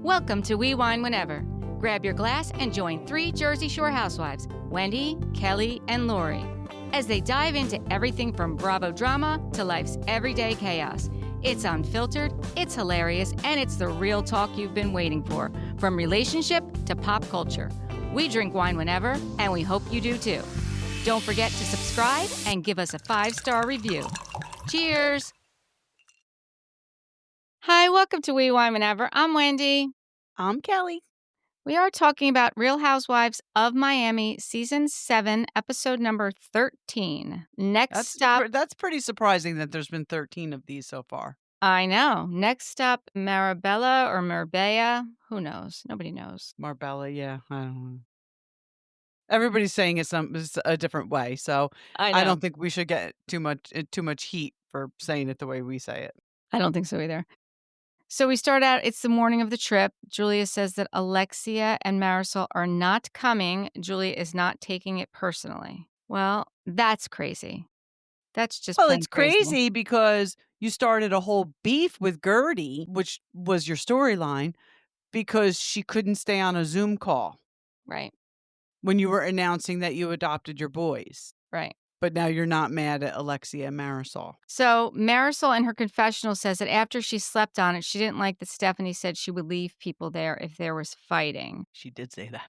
Welcome to We Wine Whenever. Grab your glass and join 3 Jersey Shore housewives, Wendy, Kelly, and Lori, as they dive into everything from Bravo drama to life's everyday chaos. It's unfiltered, it's hilarious, and it's the real talk you've been waiting for, from relationship to pop culture. We drink wine whenever, and we hope you do too. Don't forget to subscribe and give us a 5-star review. Cheers! Hi, welcome to We Wine Whenever. I'm Wendy. I'm Kelly. We are talking about Real Housewives of Miami, Season 7, Episode number 13. Next up... That's pretty surprising that there's been 13 of these so far. I know. Next up, Marbella or Marbella. Who knows? Nobody knows. Marbella, yeah. I don't know. Everybody's saying it's a different way, so I don't think we should get too much heat for saying it the way we say it. I don't think so either. So we start out, it's the morning of the trip. Julia says that Alexia and Marysol are not coming. Julia is not taking it personally. Well, that's crazy. That's just Well, it's crazy because you started a whole beef with Guerdy, which was your storyline, because she couldn't stay on a Zoom call. Right. When you were announcing that you adopted your boys. Right. But now you're not mad at Alexia and Marysol. So Marysol in her confessional says that after she slept on it, she didn't like that Stephanie said she would leave people there if there was fighting. She did say that.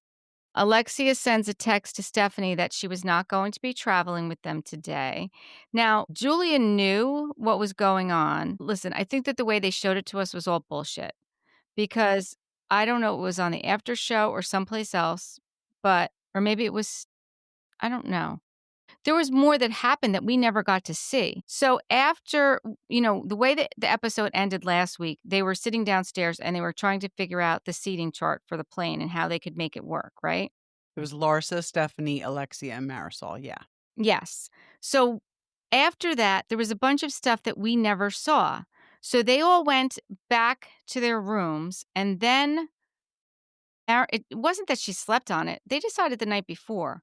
Alexia sends a text to Stephanie that she was not going to be traveling with them today. Now, Julia knew what was going on. Listen, I think that the way they showed it to us was all bullshit. Because I don't know, it was on the after show or someplace else, or maybe it was, I don't know. There was more that happened that we never got to see. So after, the way that the episode ended last week, they were sitting downstairs and they were trying to figure out the seating chart for the plane and how they could make it work, right? It was Larsa, Stephanie, Alexia, and Marysol, yeah. Yes. So after that, there was a bunch of stuff that we never saw. So they all went back to their rooms, and then it wasn't that she slept on it. They decided the night before.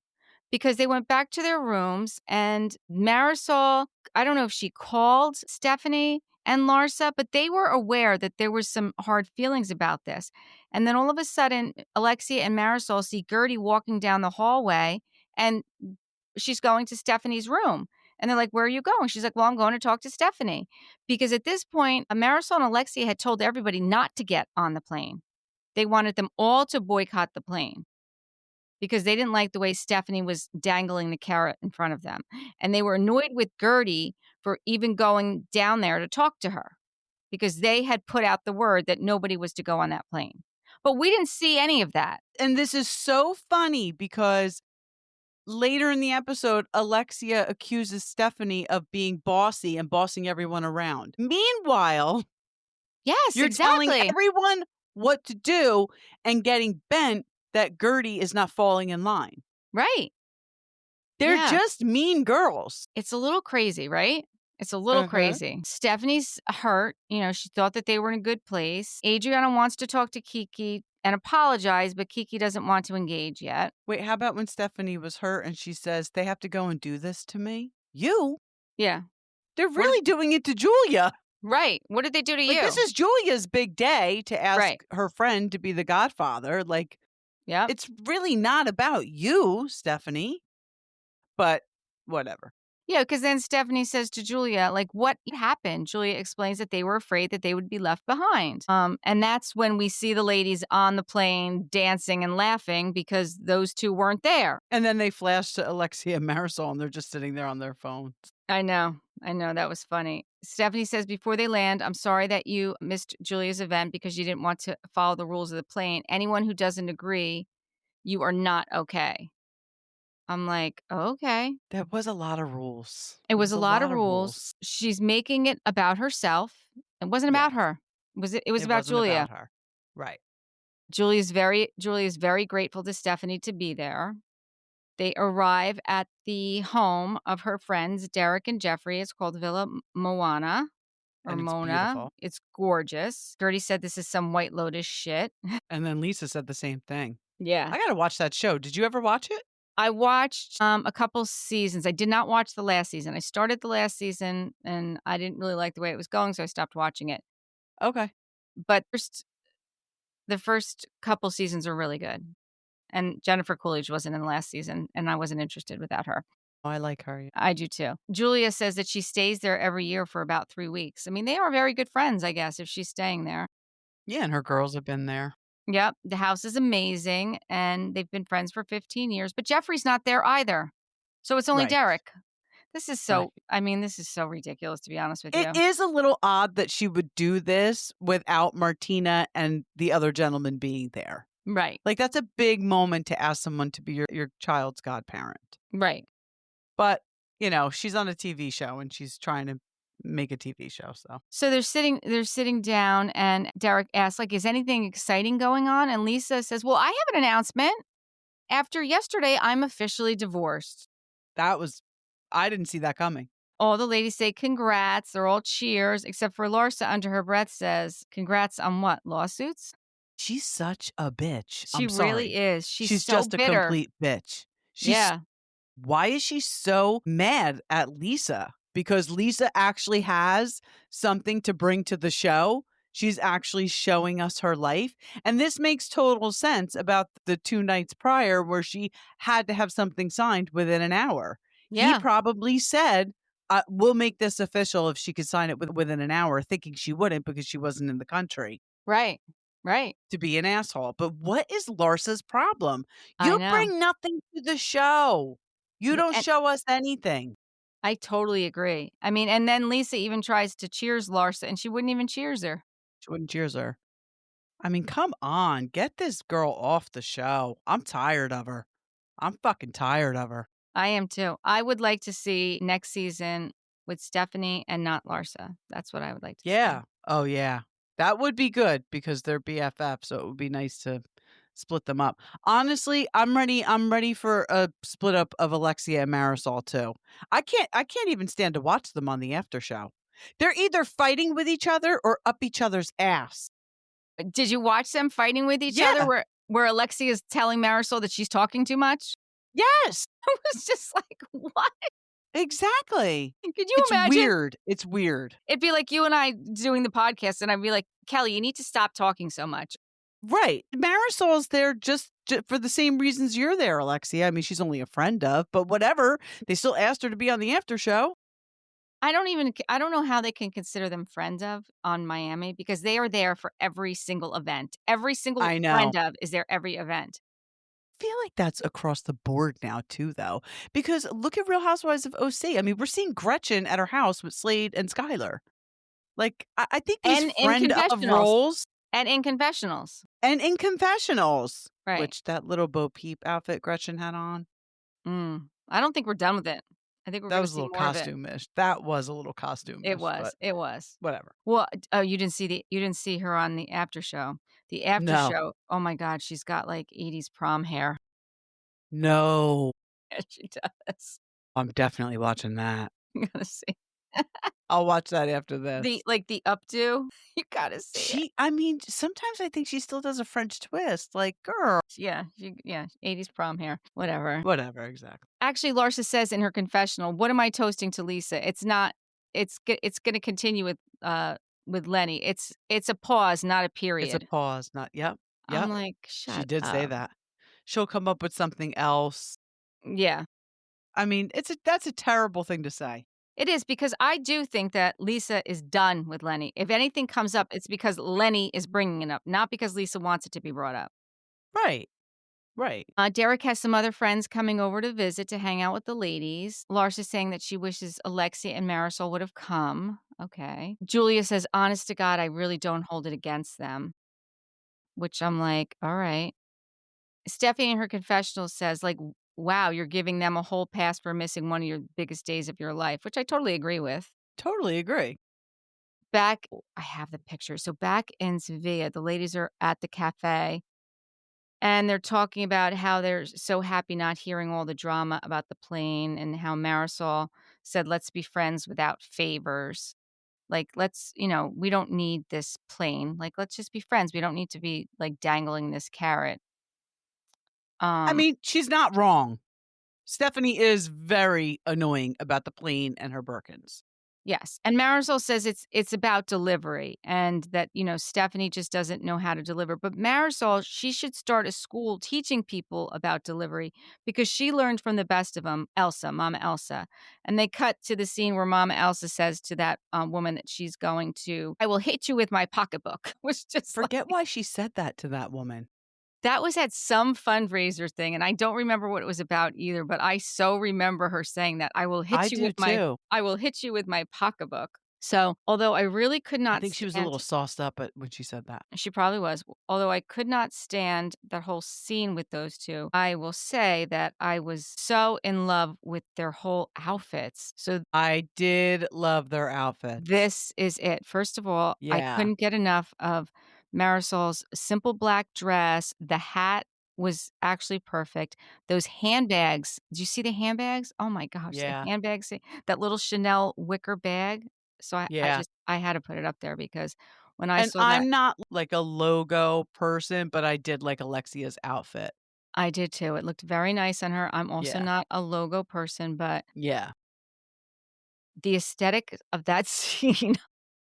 Because they went back to their rooms, and Marysol, I don't know if she called Stephanie and Larsa, but they were aware that there was some hard feelings about this. And then all of a sudden, Alexia and Marysol see Guerdy walking down the hallway, and she's going to Stephanie's room. And they're like, where are you going? She's like, well, I'm going to talk to Stephanie. Because at this point, Marysol and Alexia had told everybody not to get on the plane. They wanted them all to boycott the plane, because they didn't like the way Stephanie was dangling the carrot in front of them. And they were annoyed with Guerdy for even going down there to talk to her, because they had put out the word that nobody was to go on that plane. But we didn't see any of that. And this is so funny because later in the episode, Alexia accuses Stephanie of being bossy and bossing everyone around. Meanwhile, yes, you're exactly. telling everyone what to do and getting bent that Guerdy is not falling in line. Right. They're just mean girls. It's a little crazy, right? It's a little crazy. Stephanie's hurt. She thought that they were in a good place. Adriana wants to talk to Kiki and apologize, but Kiki doesn't want to engage yet. Wait, how about when Stephanie was hurt and she says, they have to go and do this to me? You? Yeah. They're really doing it to Julia. Right. What did they do to you? This is Julia's big day to ask her friend to be the godfather. Yeah, it's really not about you, Stephanie. But whatever. Yeah, because then Stephanie says to Julia, what happened? Julia explains that they were afraid that they would be left behind. And that's when we see the ladies on the plane dancing and laughing because those two weren't there. And then they flash to Alexia and Marysol, and they're just sitting there on their phones. I know. That was funny. Stephanie says before they land, I'm sorry that you missed Julia's event because you didn't want to follow the rules of the plane. Anyone who doesn't agree, you are not okay. I'm like, okay. That was a lot of rules. It was a lot of rules. She's making it about herself. It wasn't about her. It was about Julia. About her. Right. Julia's very grateful to Stephanie to be there. They arrive at the home of her friends, Derek and Jeffrey. It's called Villa Moana. Or and it's Mona. Beautiful. It's gorgeous. Guerdy said this is some White Lotus shit. And then Lisa said the same thing. Yeah. I got to watch that show. Did you ever watch it? I watched a couple seasons. I did not watch the last season. I started the last season, and I didn't really like the way it was going, so I stopped watching it. Okay. But first, The first couple seasons are really good, and Jennifer Coolidge wasn't in the last season, and I wasn't interested without her. Oh, I like her. I do too. Julia says that she stays there every year for about 3 weeks. I mean, they are very good friends, I guess, if she's staying there. Yeah, and her girls have been there. Yep, the house is amazing, and they've been friends for 15 years, but Jeffrey's not there either. So it's only Right, Derek. right. This is so ridiculous, to be honest with It you. is a little odd that she would do this without Martina and the other gentleman being there. Right, Like, that's a big moment to ask someone to be your child's godparent. right. But, you know, she's on a TV show and she's trying to make a TV show, so. So they're sitting down, and Derek asks, like, "Is anything exciting going on?" And Lisa says, "Well, I have an announcement. After yesterday, I'm officially divorced." That was I didn't see that coming. All the ladies say congrats. They're all cheers, except for Larsa under her breath says, "Congrats on what? Lawsuits?" She's such a bitch. She I'm really sorry. is. She's She's so just a bitter. complete bitch. She's Yeah, Why is she so mad at Lisa? Because Lisa actually has something to bring to the show. She's actually showing us her life. And this makes total sense about the 2 nights prior where she had to have something signed within an hour. He yeah, probably said, we'll make this official if she could sign it within an hour, thinking she wouldn't because she wasn't in the country right, right. to be an asshole. But what is Larsa's problem? I You know. bring nothing to the show. You Yeah, don't and show us anything. I totally agree. I mean, and then Lisa even tries to cheers Larsa, and she wouldn't even cheers her. She wouldn't cheers her. I mean, come on, get this girl off the show. I'm tired of her. I'm fucking tired of her. I am too. I would like to see next season with Stephanie and not Larsa. That's what I would like to see. Yeah. Oh, yeah. That would be good because they're BFF, so it would be nice to split them up. Honestly, I'm ready for a split up of Alexia and Marysol too. I can't even stand to watch them on the after show. They're either fighting with each other or up each other's ass. Did you watch them fighting with each other Yeah. where Alexia is telling Marisol that she's talking too much? Yes. It was just like, what? Exactly. Could you It's imagine? weird. It's weird. It'd be like you and I doing the podcast, and I'd be like, Kelly, you need to stop talking so much. Right. Marisol's there just for the same reasons you're there, Alexia. I mean, she's only a friend of, but whatever. They still asked her to be on the after show. I don't know how they can consider them friends of on Miami because they are there for every single event. Every single I know. friend of is there every event. Feel like that's across the board now too, though, because look at Real Housewives of OC. I mean, we're seeing Gretchen at her house with Slade and Skylar. Like, I think these And in friend of confessionals. roles And in confessionals. and in confessionals, Right. which that little Bo Peep outfit Gretchen had on, I don't think we're done with it. I think we're that gonna was a see little more of it. costume-ish. That was a little costume-ish, but It was. whatever. Well, you didn't see her on the after show. The after No, show, oh my god, she's got, like, '80s prom hair. no. Yeah, she does. I'm definitely watching that. You gotta see. I'll watch that after this. The updo, you gotta see it. I mean, sometimes I think she still does a French twist. Like, girl, Yeah, '80s prom hair, whatever. whatever, exactly. Actually, Larsa says in her confessional, "What am I toasting to Lisa? It's not it's gonna continue with Lenny. It's a pause, not a It's a period." pause, not yep, I'm yep. like, She "Shut did say up." that. She'll come up with something else. Yeah. I mean, that's a terrible thing to say. It is because I do think that Lisa is done with Lenny. If anything comes up, it's because Lenny is bringing it up, not because Lisa wants it to be brought up. Right, right. Derek has some other friends coming over to visit to hang out with the ladies. Larsa's saying that she wishes Alexia and Marisol would have come. Okay. Julia says, honest to God, I really don't hold it against them, which I'm like, all right. Stephanie in her confessional says, like, wow, you're giving them a whole pass for missing one of your biggest days of your life, which I totally agree with. Totally agree. I have the picture. So back in Sevilla, the ladies are at the cafe and they're talking about how they're so happy not hearing all the drama about the plane and how Marisol said, let's be friends without favors. Like, we don't need this plane. Like, let's just be friends. We don't need to be like dangling this carrot. I Um, mean, she's not wrong. Stephanie is very annoying about the plane and her Birkins. Yes, and Marisol says it's about delivery and that, Stephanie just doesn't know how to deliver, but Marisol, she should start a school teaching people about delivery because she learned from the best of them, Elsa, Mama Elsa, and they cut to the scene where Mama Elsa says to that, woman that she's going to, "I will hit you with my pocketbook," was just Forget like why she said that to that woman. that was at some fundraiser thing, and I don't remember what it was about either, but I so remember her saying that, I do too. I will hit you with my pocketbook." So, although I really could I not think she was a little stand sauced up at when she said that. she probably was, although I could not stand that whole scene with those 2, I will say that I was so in love with their whole outfits. So I did love their outfits. this is it. First of all, I Yeah. couldn't get enough of Marisol's simple black dress. The hat was actually perfect. Those handbags, did you see the handbags? Oh my gosh, the Yeah. handbags, that little Chanel wicker bag. So Yeah. I had to put it up there because when I And saw that, I'm not like a logo person, but I did like Alexia's outfit. I did too. It looked very nice on her. I'm also Yeah. not a logo person, but Yeah. the aesthetic of that scene,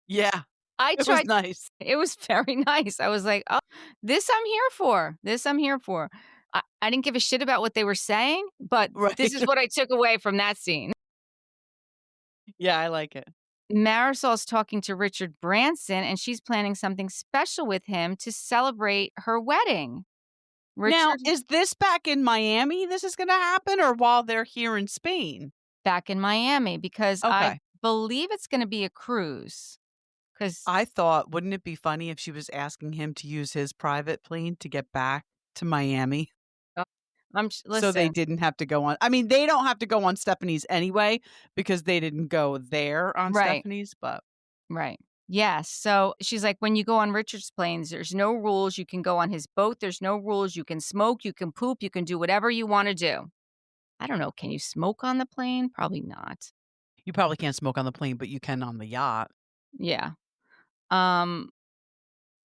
Yeah. I It was tried. nice. It was very nice. I was like, "Oh, this I'm here for. This I'm here for." I didn't give a shit about what they were saying, but this Right. is what I took away from that scene. Yeah, I like it. Marisol's talking to Richard Branson, and she's planning something special with him to celebrate her wedding. Now, Richard is this back in Miami this is gonna happen or while they're here in Spain? back in Miami because I Okay. believe it's gonna be a cruise. Because I thought, wouldn't it be funny if she was asking him to use his private plane to get back to Miami so they listen. didn't have to go on I mean, they don't have to go on Stephanie's anyway because they didn't go there on Right. Stephanie's, but Right. Yes. So she's like, when you go on Richard's planes, there's no rules. You can go on his boat. There's no rules. You can smoke. You can poop. You can do whatever you want to do. I don't know. Can you smoke on the plane? Probably not. you probably can't smoke on the plane, but you can on the yacht. Yeah. Um,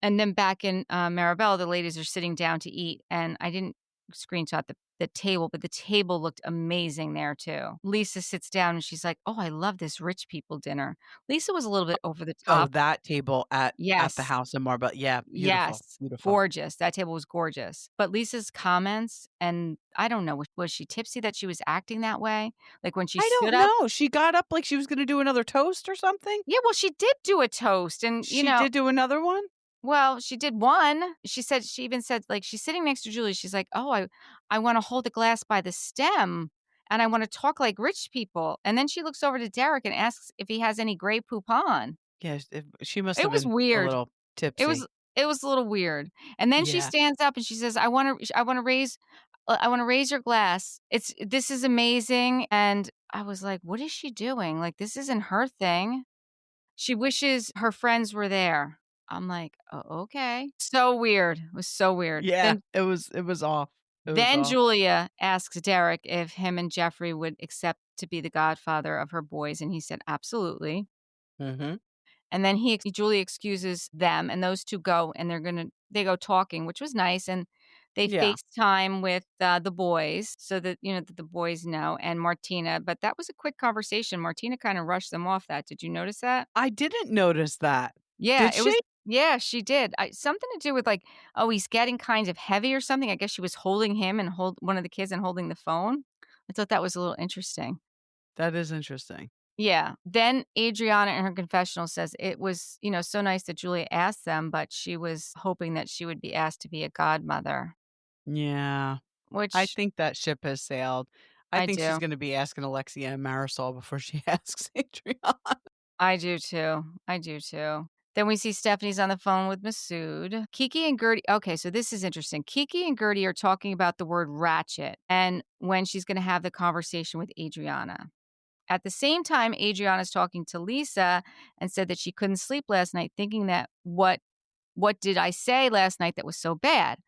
And then back in, Marabella, the ladies are sitting down to eat, and I didn't screenshot the table, but the table looked amazing there too. Lisa sits down and she's like, "Oh, I love this rich people dinner." Lisa was a little bit over the Oh, top. that table at the Yes. house in Marbella. Yeah, beautiful, Yes. beautiful. Gorgeous. That table was gorgeous. But Lisa's comments, and I don't know, was she tipsy that she was acting that way? Like, when she I stood don't up. know. She got up like she was gonna do another toast or something? Yeah, well, she did do a toast and, She did do another one? well, she did one. She even said, like, she's sitting next to Julie, she's like, "Oh, I wanna hold the glass by the stem, and I wanna talk like rich people." And then she looks over to Derek and asks if he has any Grey Poupon. Yes, she must It have was been a weird. little It was tipsy. it was a little weird. And then she Yeah. stands up and she says, I wanna raise your glass. This is amazing." And I was like, "What is she doing? Like, this isn't her thing." She wishes her friends were there. I'm like, "Oh, okay." So weird. It was so weird. Yeah, it was off. It was Then off. Julia asks Derek if him and Jeffrey would accept to be the godfather of her boys, and he said, "Absolutely." Mhm. And then Julie excuses them, and those 2 go, and they go talking, which was nice, and they Yeah. FaceTime with, the boys so that, that the boys know, and Martina, but that was a quick conversation. Martina kinda rushed them off that. Did you notice that? I didn't notice that. Yeah, Did it was she? yeah, she did. Something to do with, like, oh, he's getting kind of heavy or something. I guess she was holding him and hold one of the kids and holding the phone. I thought that was a little interesting. That is interesting. Yeah. Then Adriana in her confessional says it was, so nice that Julia asked them, but she was hoping that she would be asked to be a godmother, Yeah. I which think that ship has sailed. I I think she's do. gonna be asking Alexia and Marisol before she asks Adriana. I do too. I do too. Then we see Stephanie's on the phone with Masood. Kiki and Guerdy. Okay, so this is interesting. Kiki and Guerdy are talking about the word ratchet and when she's going to have the conversation with Adriana. At the same time, Adriana's talking to Lisa and said that she couldn't sleep last night, thinking that what did I say last night that was so bad?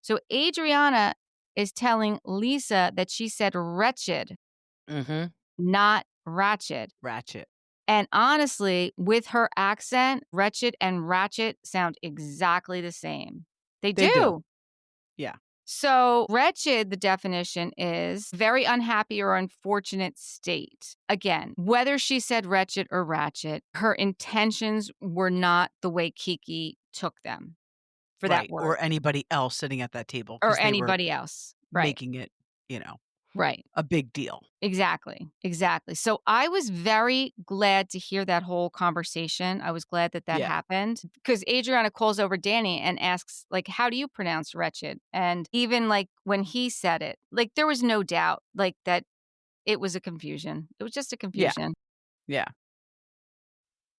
So Adriana is telling Lisa that she said wretched, Mhm. not ratchet. Ratchet. And honestly, with her accent, wretched and ratchet sound exactly the same. They They do. do. Yeah. So, wretched, the definition is very unhappy or unfortunate state. Again, whether she said wretched or ratchet, her intentions were not the way Kiki took them for that Right, or word anybody else sitting at that table or because they were anybody else. Right. making it, you know, Right. a big deal. Exactly, exactly. So I was very glad to hear that whole conversation. I was glad that that Yeah, happened because Adriana calls over Danny and asks, like, "How do you pronounce wretched?" And even like when he said it, like there was no doubt, like that it was a confusion. It was just a yeah, confusion. yeah.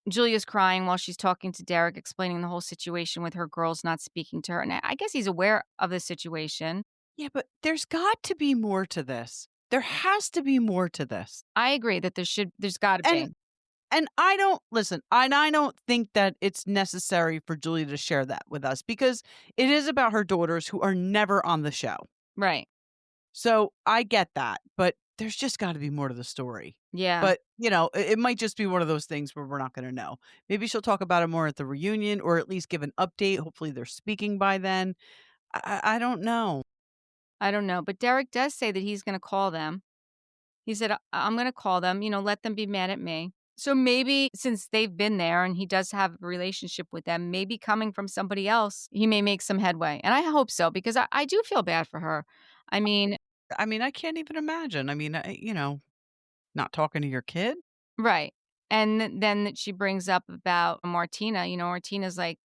Julia's crying while she's talking to Derek, explaining the whole situation with her girls not speaking to her. And I guess he's aware of the situation. Yeah, but there's got to be more to this. There has to be more to this. I agree that there's got to And be. and I don't listen, and I don't think that it's necessary for Julia to share that with us because it is about her daughters who are never on the show. Right. So I get that, but there's just got to be more to the story. Yeah. But, it might just be one of those things where we're not going to know. Maybe she'll talk about it more at the reunion or at least give an update. Hopefully they're speaking by then. I don't know. I don't know. But Derek does say that he's going to call them. He said, I'm going to call them, let them be mad at me. So maybe since they've been there and he does have a relationship with them, maybe coming from somebody else, he may make some headway. And I hope so because I do feel bad for her. I mean, I mean, I can't even imagine. I mean, not talking to your kid? right. And then that she brings up about Martina, Martina's like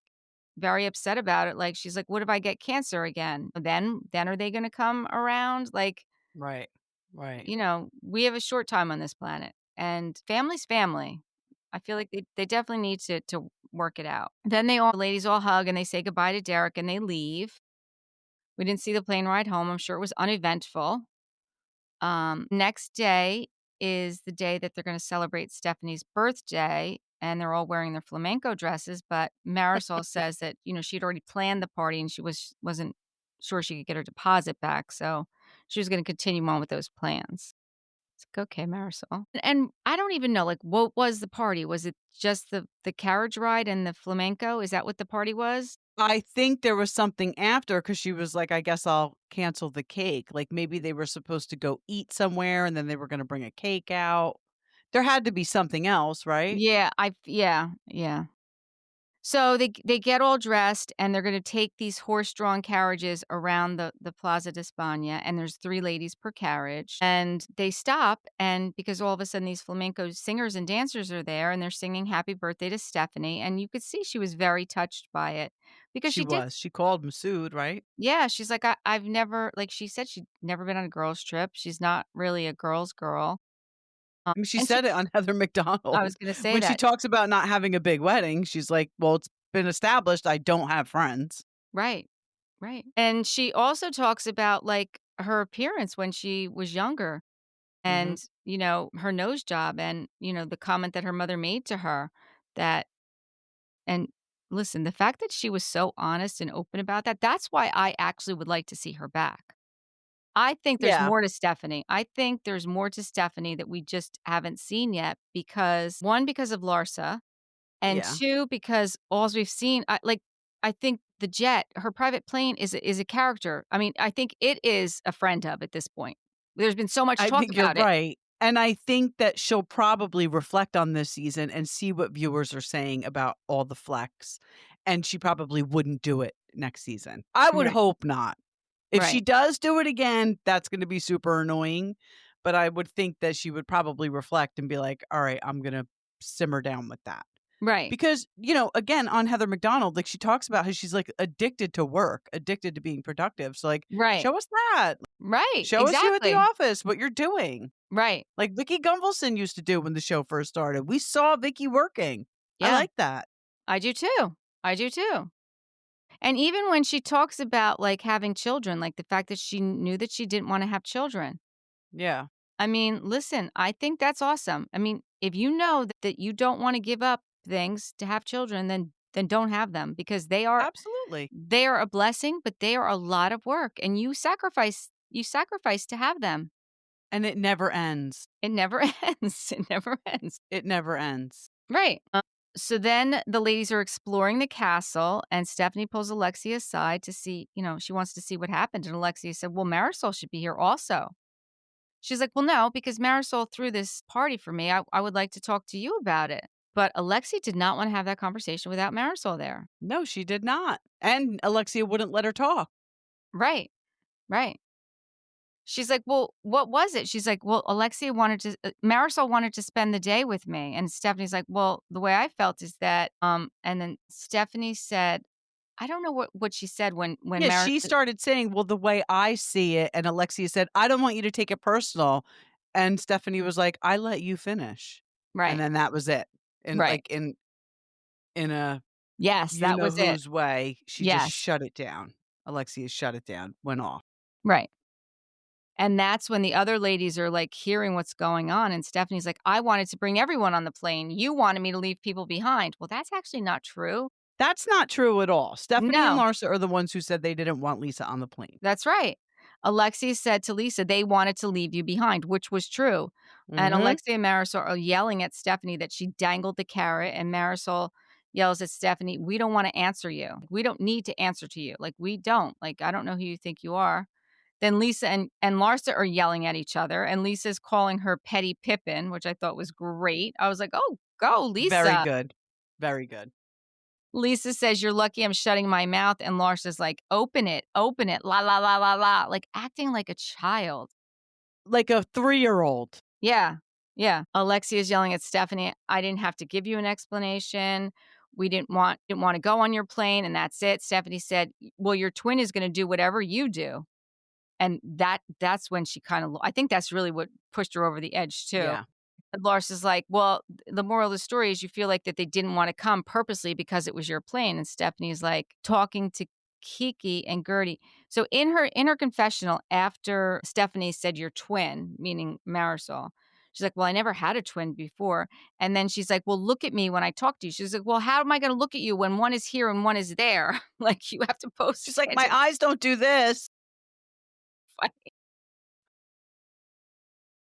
very upset about it. Like, she's like, what if I get cancer again? Then are they going to come around? Like, Right. Right. we have a short time on this planet and family's family. I feel like they definitely need to work it out. Then the ladies all hug and they say goodbye to Derek and they leave. We didn't see the plane ride home. I'm sure it was uneventful. Next day is the day that they're going to celebrate Stephanie's birthday and they're all wearing their flamenco dresses. But Marisol says that, she'd already planned the party and she wasn't sure she could get her deposit back. So she was going to continue on with those plans. It's like, "Okay, Marisol." And I don't even know, like, what was the party? Was it just the carriage ride and the flamenco? Is that what the party was? I think there was something after because she was like, "I guess I'll cancel the cake." Like, maybe they were supposed to go eat somewhere and then they were gonna bring a cake out. There had to be something else, right? Yeah, yeah. So they get all dressed and they're gonna take these horse-drawn carriages around the Plaza d'España, and there's 3 ladies per carriage, and they stop, and because all of a sudden these flamenco singers and dancers are there, and they're singing happy birthday to Stephanie, and you could see she was very touched by it because She she did. was. She called Masood, right? Yeah, she's like, I've never," like, she said she'd never been on a girls' trip, she's not really a girl's girl, I mean, she and she said it on Heather I was McDonald. gonna say When she that. talks about not having a big wedding, she's like, "Well, it's been established I don't have friends." Right, right, and she also talks about, like, her appearance when she was younger Mhm. and, her nose job and, the comment that her mother made to her that and listen, the fact that she was so honest and open about that, that's why I actually would like to see her back. I think there's Yeah. more to Stephanie. I think there's more to Stephanie that we just haven't seen yet because 1, because of Larsa, and Yeah. 2, because alls we've seen I think the jet, her private plane is a character. I mean, I think it is a friend of at this point. There's been so much I talk think you're about it. right, and I think that she'll probably reflect on this season and see what viewers are saying about all the flex, and she probably wouldn't do it next season. I would Right, hope not. If she right, does do it again, that's gonna be super annoying, but I would think that she would probably reflect and be like, "Alright, I'm gonna simmer down with that." right, Because, again, on Heather McDonald, like, she talks about how she's, like, addicted to work, addicted to being productive, so, like, right, show us that. right, Show us you at the exactly. office, what you're doing. Right. Like Vicky Gunvalson used to do when the show first started. We saw Vicky working. I Yeah, like that. I do too. I do too. And even when she talks about, like, having children, like, the fact that she knew that she didn't wanna have children. Yeah, I mean, listen, I think that's awesome. I mean, if you know that you don't wanna give up things to have children, then don't have them because absolutely. they are a blessing, but they are a lot of work, and you sacrifice to have them. And it never ends. It never ends. It never ends. It never ends. Right. So then the ladies are exploring the castle, and Stephanie pulls Alexia aside to see, she wants to see what happened. And Alexia said, well, Marysol should be here also. She's like, well, no, because Marysol threw this party for me. I would like to talk to you about it. But Alexia did not want to have that conversation without Marysol there. No, she did not. And Alexia wouldn't let her talk. Right, right. She's like, "Well, what was it?" She's like, "Well, Alexia wanted to Marisol wanted to spend the day with me." And Stephanie's like, "Well, the way I felt is that," and then Stephanie said, I don't know what she said when Yeah, Mar she started saying, "Well, the way I see it," and Alexia said, "I don't want you to take it personal." And Stephanie was like, "I let you finish." And Right, then that was it. And, right. like, in a Yes, you that know was it. whose way, she just Yes, shut it down. Alexia shut it down, went off. right. And that's when the other ladies are, like, hearing what's going on, and Stephanie's like, "I wanted to bring everyone on the plane. You wanted me to leave people behind." Well, that's actually not true. That's not true at all. Stephanie and No. Larsa are the ones who said they didn't want Lisa on the plane. That's right. Alexia said to Lisa, they wanted to leave you behind, which was true. And Mhm. Alexia and Marisol are yelling at Stephanie that she dangled the carrot. And Marisol yells at Stephanie, we don't want to answer you. We don't need to answer to you. Like, we don't. Like, I don't know who you think you are. Then Lisa and Larsa are yelling at each other. And Lisa's calling her Petty Pippin, which I thought was great. I was like, oh, go, Very Lisa. good. Very good. Lisa says, "You're lucky I'm shutting my mouth," and Larsa's like, open it, la, la, la, la, la," like, acting like a child. Like a 3-year-old. Yeah, yeah. Alexia's yelling at Stephanie, "I didn't have to give you an explanation. We didn't wanna go on your plane, and that's it." Stephanie said, "Well, your twin is gonna do whatever you do." And that's when she kinda I think that's really what pushed her over the edge too. Yeah. And Larsa's like, "Well, the moral of the story is you feel like that they didn't wanna come purposely because it was your plane," and Stephanie's, like, talking to Kiki and Guerdy. So in her confessional, after Stephanie said, "Your twin," meaning Marisol, she's like, "Well, I never had a twin before," and then she's like, "Well, look at me when I talk to you." She's like, "Well, how am I gonna look at you when one is here and one is there?" Like, you have to both She's like, stand "My in eyes don't do this." front.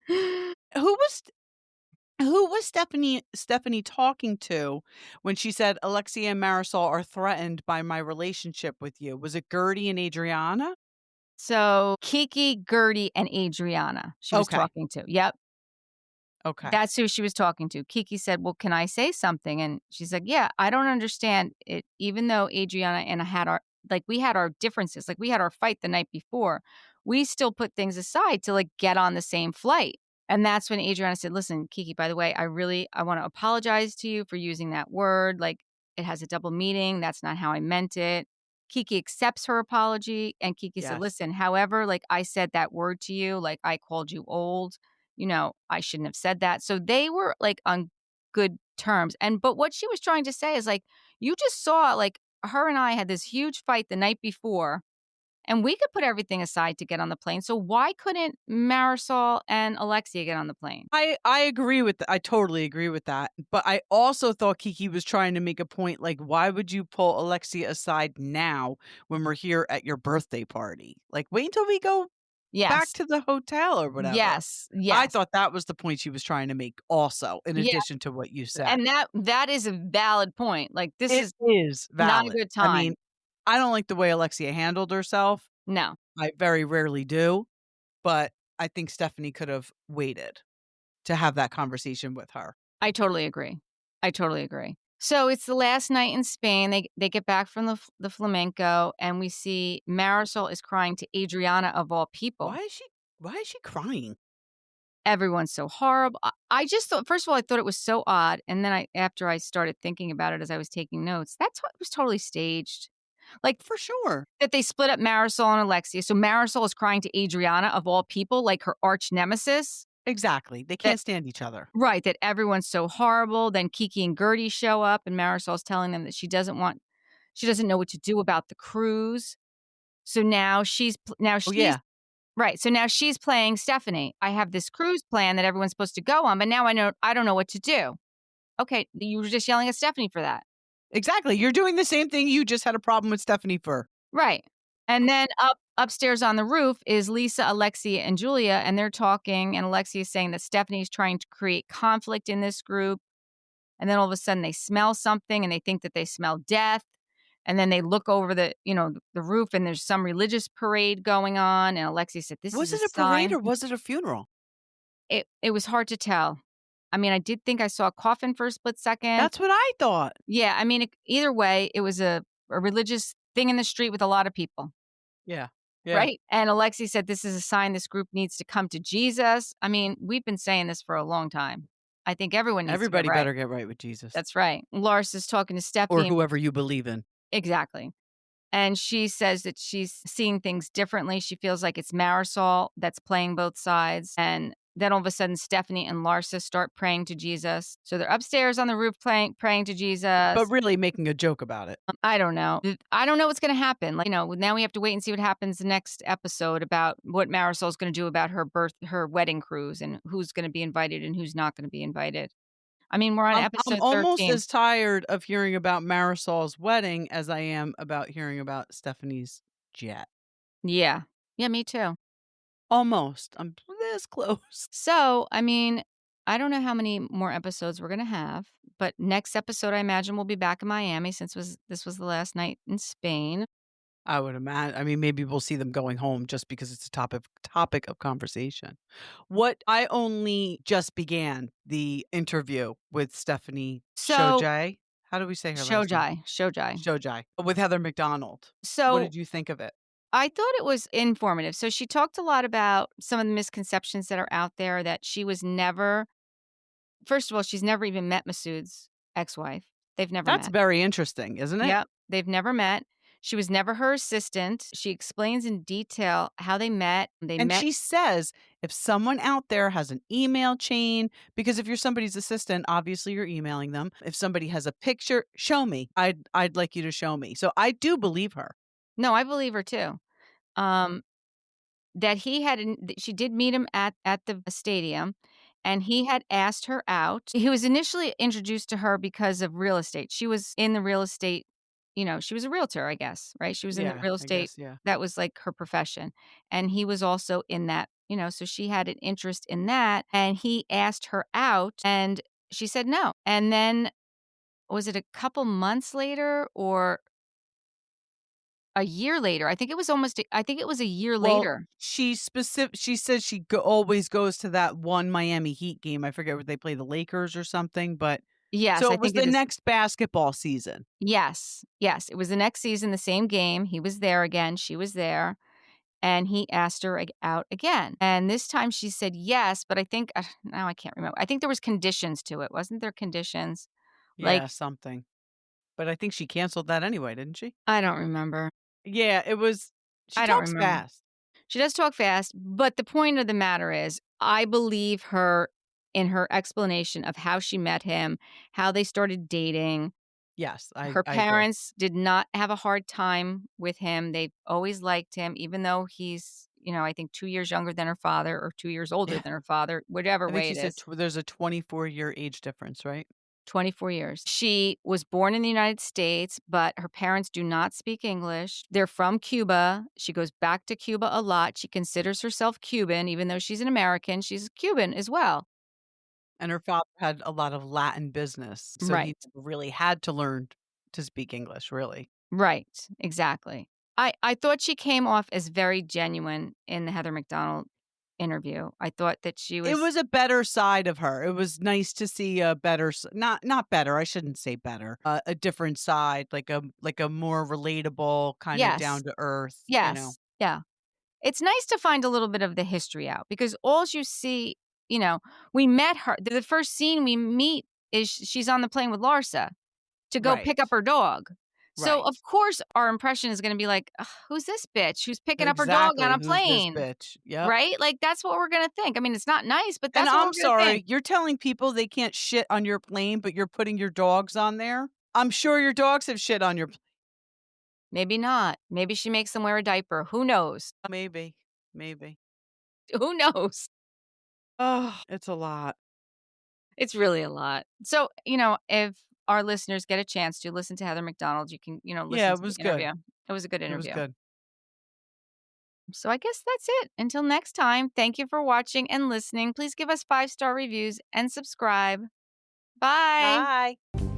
Who was who was Stephanie talking to when she said Alexia and Marisol are threatened by my relationship with you? Was it Guerdy and Adriana? So, Kiki, Guerdy, and Adriana she was Okay. talking to. Yep. Okay. That's who she was talking to. Kiki said, "Well, can I say something?" And she's like, "Yeah, I don't understand it. Even though Adriana and I had we had our differences, like we had our fight the night before, we still put things aside to like get on the same flight." And that's when Adriana said, "Listen, Kiki, by the way, I want to apologize to you for using that word. Like it has a double meaning. That's not how I meant it." Kiki accepts her apology and Kiki said, Yes. "Listen, however, like I said that word to you, like I called you old, I shouldn't have said that." So they were like on good terms. But what she was trying to say is like, you just saw like her and I had this huge fight the night before, and we could put everything aside to get on the plane. So why couldn't Marisol and Alexia get on the plane? I agree with I totally agree with that, but I also thought Kiki was trying to make a point, like, why would you pull Alexia aside now when we're here at your birthday party? Like, wait until we go back Yes. to the hotel or whatever. Yes. I Yes. thought that was the point she was trying to make also, in Yeah. addition to what you said. And that is a valid point. Like this It is is not a valid. good I mean, time. I don't like the way Alexia handled herself. No. I very rarely do, but I think Stephanie could have waited to have that conversation with her. I totally agree. I totally agree. So it's the last night in Spain. They get back from the flamenco, and we see Marisol is crying to Adriana of all people. Why is she why is she crying? Everyone's so horrible. I just thought, first of all, I thought it was so odd, and then after I started thinking about it as I was taking notes, it was totally staged. Like For sure. that they split up Marisol and Alexia. So Marisol is crying to Adriana of all people, like her arch nemesis. Exactly. They That can't stand each other. Right, that everyone's so horrible. Then Kiki and Guerdy show up, and Marisol's telling them that she doesn't know what to do about the cruise. So now Oh, she's yeah. right. So now she's playing Stephanie. I have this cruise plan that everyone's supposed to go on, but now I don't know what to do. Okay, you were just yelling at Stephanie for that. Exactly. You're doing the same thing you just had a problem with Stephanie for. Right. And then upstairs on the roof is Lisa, Alexia, and Julia, and they're talking, and Alexia is saying that Stephanie is trying to create conflict in this group. and then all of a sudden they smell something and they think that they smell death. And then they look over the roof and there's some religious parade going on. And Alexia said, "This is Was a it a parade sign." or was it a funeral? It was hard to tell. I mean, I did think I saw a coffin for a split second. That's what I thought. Yeah, I mean, either way, it was a religious thing in the street with a lot of people, Yeah. Yeah. right? And Alexi said, "This is a sign this group needs to come to Jesus." I mean, we've been saying this for a long time. I think everyone needs to get Everybody right. better get right with Jesus That's right. Lars is talking to or Stephanie. whoever you believe in. Exactly. And she says that she's seeing things differently. She feels like it's Marysol that's playing both sides. And then all of a sudden, Stephanie and Larsa start praying to Jesus. So they're upstairs on the roof praying to But Jesus. really making a joke about it. I don't know. I don't know what's going to happen. Like, now we have to wait and see what happens the next episode about what Marysol's going to do about her wedding cruise and who's going to be invited and who's not going to be invited. I mean, we're on I'm episode almost 13. as tired of hearing about Marisol's wedding as I am about hearing about Stephanie's jet. Yeah. Yeah, me too. Almost. I'm this close. So, I mean, I don't know how many more episodes we're gonna have, but next episode, I imagine we'll be back in Miami since this was the last night in Spain. I would imagine. I mean, maybe we'll see them going home just because it's a topic of conversation. What I only just began the interview with Stephanie So, Shojai. How do we say her last name? Shojai. Shojai with Heather McDonald. What So, did you think of it? I thought it was informative. So, she talked a lot about some of the misconceptions that are out there that she was never first of all, she's never even met Masood's ex-wife. They've never That's met. very interesting, isn't it? Yep, they've never met. She was never her assistant. She explains in detail how they met. They And met. she says, if someone out there has an email chain, because if you're somebody's assistant, obviously you're emailing them. If somebody has a picture, show me. I'd like you to show me. So I do believe her. No, I believe her too. Um, that she did meet him at the stadium, and he had asked her out. He was initially introduced to her because of real estate. She was in the real estate, she was a realtor, I guess, right? She was in the Yeah, real I estate. guess, yeah. That was like her profession. And he was also in that, so she had an interest in that. And he asked her out and she said no. And then was it a couple months later or a year later? I think it was a year Well, later. she says she always goes to that one Miami Heat game. I forget what they play, the Lakers or something, but Yes, so I it was think it the is. next basketball season. Yes, yes, it was the next season, the same game, he was there again, she was there, and he asked her out again, and this time she said yes, but I think now I can't remember. I think there was conditions to it, wasn't there conditions? Yeah, Like, something. But I think she canceled that anyway, didn't she? I don't remember. Yeah, it was she I don't talks remember. fast. She does talk fast, but the point of the matter is, I believe her in her explanation of how she met him, how they started dating. Yes, Her I agree. parents did not have a hard time with him. They've always liked him, even though he's, I think 2 years younger than her father or 2 years older Yeah. than her father, whatever I think way she it said is. there's a 24-year age difference, right? 24 years. She was born in the United States, but her parents do not speak English. They're from Cuba. She goes back to Cuba a lot. She considers herself Cuban, even though she's an American. She's Cuban as well. And her father had a lot of Latin business, so he Right. really had to learn to speak English, really. Right. Exactly. I thought she came off as very genuine in the Heather McDonald interview. I thought that she It was. was a better side of her. It was nice to see a better not better, I shouldn't say better, a different side, like a more relatable, kinda Yes. down to earth, you know? Yes. Yeah. It's nice to find a little bit of the history out because alls you see, you know, we met her. The first scene we meet is she's on the plane with Larsa to go pick up Right, her dog. So, right. of course, our impression is gonna be like, "Ugh, who's this bitch who's picking up her dog on Exactly, a "Who's this plane?" bitch?" Yep. Right? Like, that's what we're gonna think. I mean, it's not nice, but And that's what I'm we're gonna think. sorry, you're telling people they can't shit on your plane, but you're putting your dogs on there? I'm sure your dogs have shit on your Maybe not. Maybe she makes them wear a diaper. Who knows? maybe, maybe. Who knows? Oh, it's a lot. It's really a lot. So, if our listeners get a chance to listen to Heather McDonald, you can, Yeah, listen it to the was good. interview. It was a good It was interview. good. So I guess that's it. Until next time, thank you for watching and listening. Please give us 5-star reviews and subscribe. Bye. Bye.